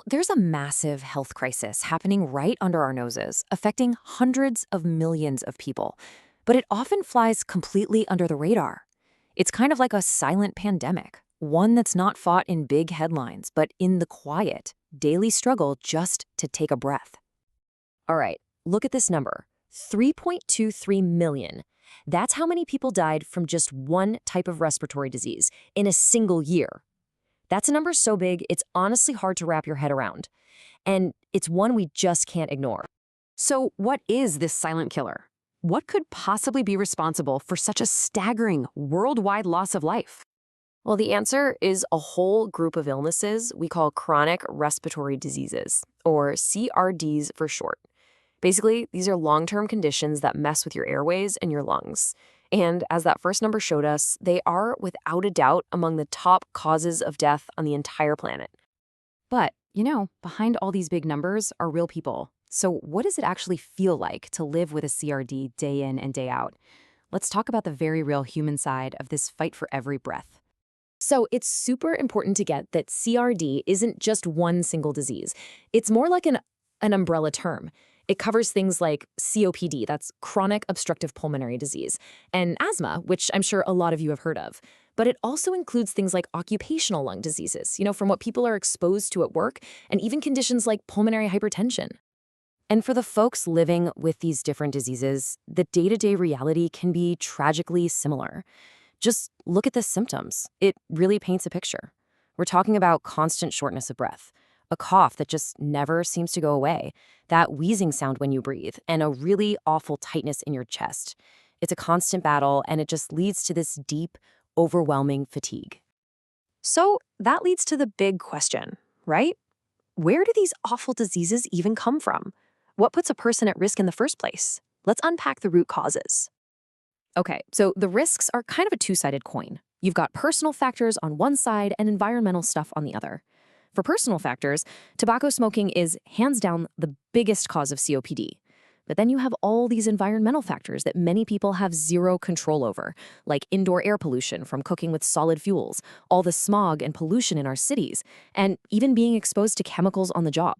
There's a massive health crisis happening right under our noses, affecting hundreds of millions of people. But it often flies completely under the radar. It's kind of like a silent pandemic, one that's not fought in big headlines, but in the quiet, daily struggle just to take a breath. All right, look at this number, 3.23 million. That's how many people died from just one type of respiratory disease in a single year. That's a number so big, it's honestly hard to wrap your head around. And it's one we just can't ignore. So what is this silent killer? What could possibly be responsible for such a staggering worldwide loss of life? Well, the answer is a whole group of illnesses we call chronic respiratory diseases, or CRDs for short. Basically, these are long-term conditions that mess with your airways and your lungs. And as that first number showed us, they are, without a doubt, among the top causes of death on the entire planet. But, behind all these big numbers are real people. So what does it actually feel like to live with a CRD day in and day out? Let's talk about the very real human side of this fight for every breath. So it's super important to get that CRD isn't just one single disease. It's more like an umbrella term. It covers things like COPD, that's chronic obstructive pulmonary disease, and asthma, which I'm sure a lot of you have heard of. But it also includes things like occupational lung diseases, from what people are exposed to at work, and even conditions like pulmonary hypertension. And for the folks living with these different diseases, the day-to-day reality can be tragically similar. Just look at the symptoms. It really paints a picture. We're talking about constant shortness of breath, a cough that just never seems to go away, that wheezing sound when you breathe, and a really awful tightness in your chest. It's a constant battle, and it just leads to this deep, overwhelming fatigue. So that leads to the big question, right? Where do these awful diseases even come from? What puts a person at risk in the first place? Let's unpack the root causes. Okay, so the risks are kind of a two-sided coin. You've got personal factors on one side and environmental stuff on the other. For personal factors, tobacco smoking is hands down the biggest cause of COPD. But then you have all these environmental factors that many people have zero control over, like indoor air pollution from cooking with solid fuels, all the smog and pollution in our cities, and even being exposed to chemicals on the job.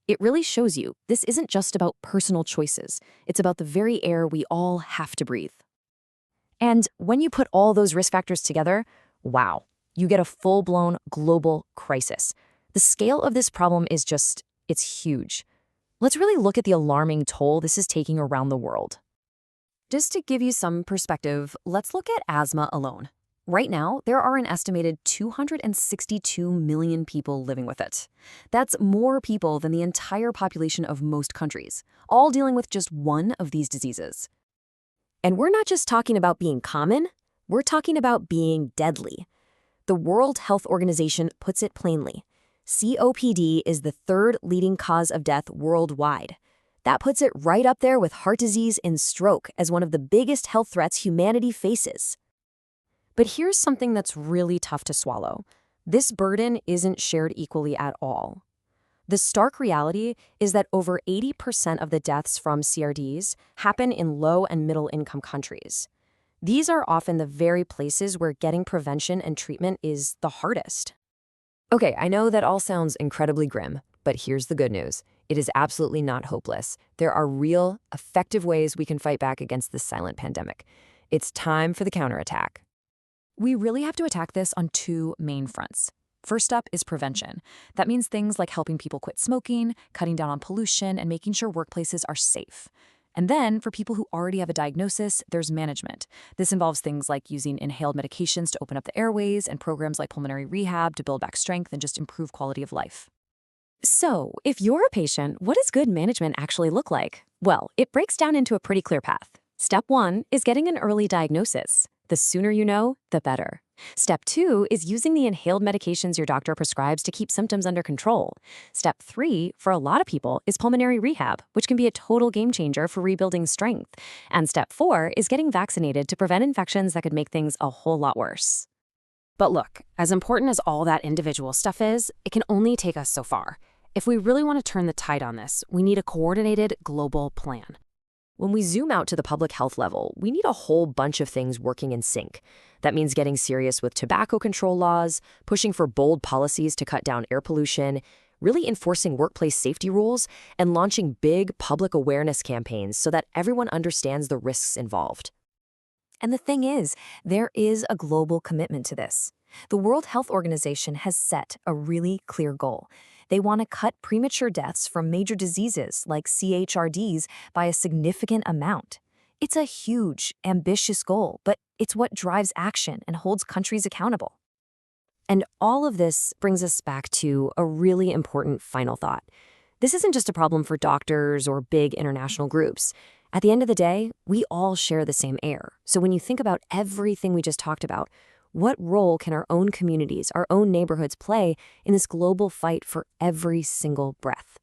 It really shows you this isn't just about personal choices. It's about the very air we all have to breathe. And when you put all those risk factors together, wow, you get a full-blown global crisis. The scale of this problem is it's huge. Let's really look at the alarming toll this is taking around the world. Just to give you some perspective, let's look at asthma alone. Right now, there are an estimated 262 million people living with it. That's more people than the entire population of most countries, all dealing with just one of these diseases. And we're not just talking about being common, we're talking about being deadly. The World Health Organization puts it plainly. COPD is the third leading cause of death worldwide. That puts it right up there with heart disease and stroke as one of the biggest health threats humanity faces. But here's something that's really tough to swallow. This burden isn't shared equally at all. The stark reality is that over 80% of the deaths from CRDs happen in low and middle income countries. These are often the very places where getting prevention and treatment is the hardest. Okay, I know that all sounds incredibly grim, but here's the good news. It is absolutely not hopeless. There are real, effective ways we can fight back against this silent pandemic. It's time for the counterattack. We really have to attack this on two main fronts. First up is prevention. That means things like helping people quit smoking, cutting down on pollution, and making sure workplaces are safe. And then, for people who already have a diagnosis, there's management. This involves things like using inhaled medications to open up the airways and programs like pulmonary rehab to build back strength and just improve quality of life. So, if you're a patient, what does good management actually look like? Well, it breaks down into a pretty clear path. Step 1 is getting an early diagnosis. The sooner you know, the better. Step 2 is using the inhaled medications your doctor prescribes to keep symptoms under control. Step 3, for a lot of people, is pulmonary rehab, which can be a total game changer for rebuilding strength. And step 4 is getting vaccinated to prevent infections that could make things a whole lot worse. But look, as important as all that individual stuff is, it can only take us so far. If we really want to turn the tide on this, we need a coordinated global plan. When we zoom out to the public health level, we need a whole bunch of things working in sync. That means getting serious with tobacco control laws, pushing for bold policies to cut down air pollution, really enforcing workplace safety rules, and launching big public awareness campaigns so that everyone understands the risks involved. And the thing is, there is a global commitment to this. The World Health Organization has set a really clear goal. They want to cut premature deaths from major diseases like CHRDs by a significant amount. It's a huge, ambitious goal, but it's what drives action and holds countries accountable. And all of this brings us back to a really important final thought. This isn't just a problem for doctors or big international groups. At the end of the day, we all share the same air. So when you think about everything we just talked about, what role can our own communities, our own neighborhoods play in this global fight for every single breath?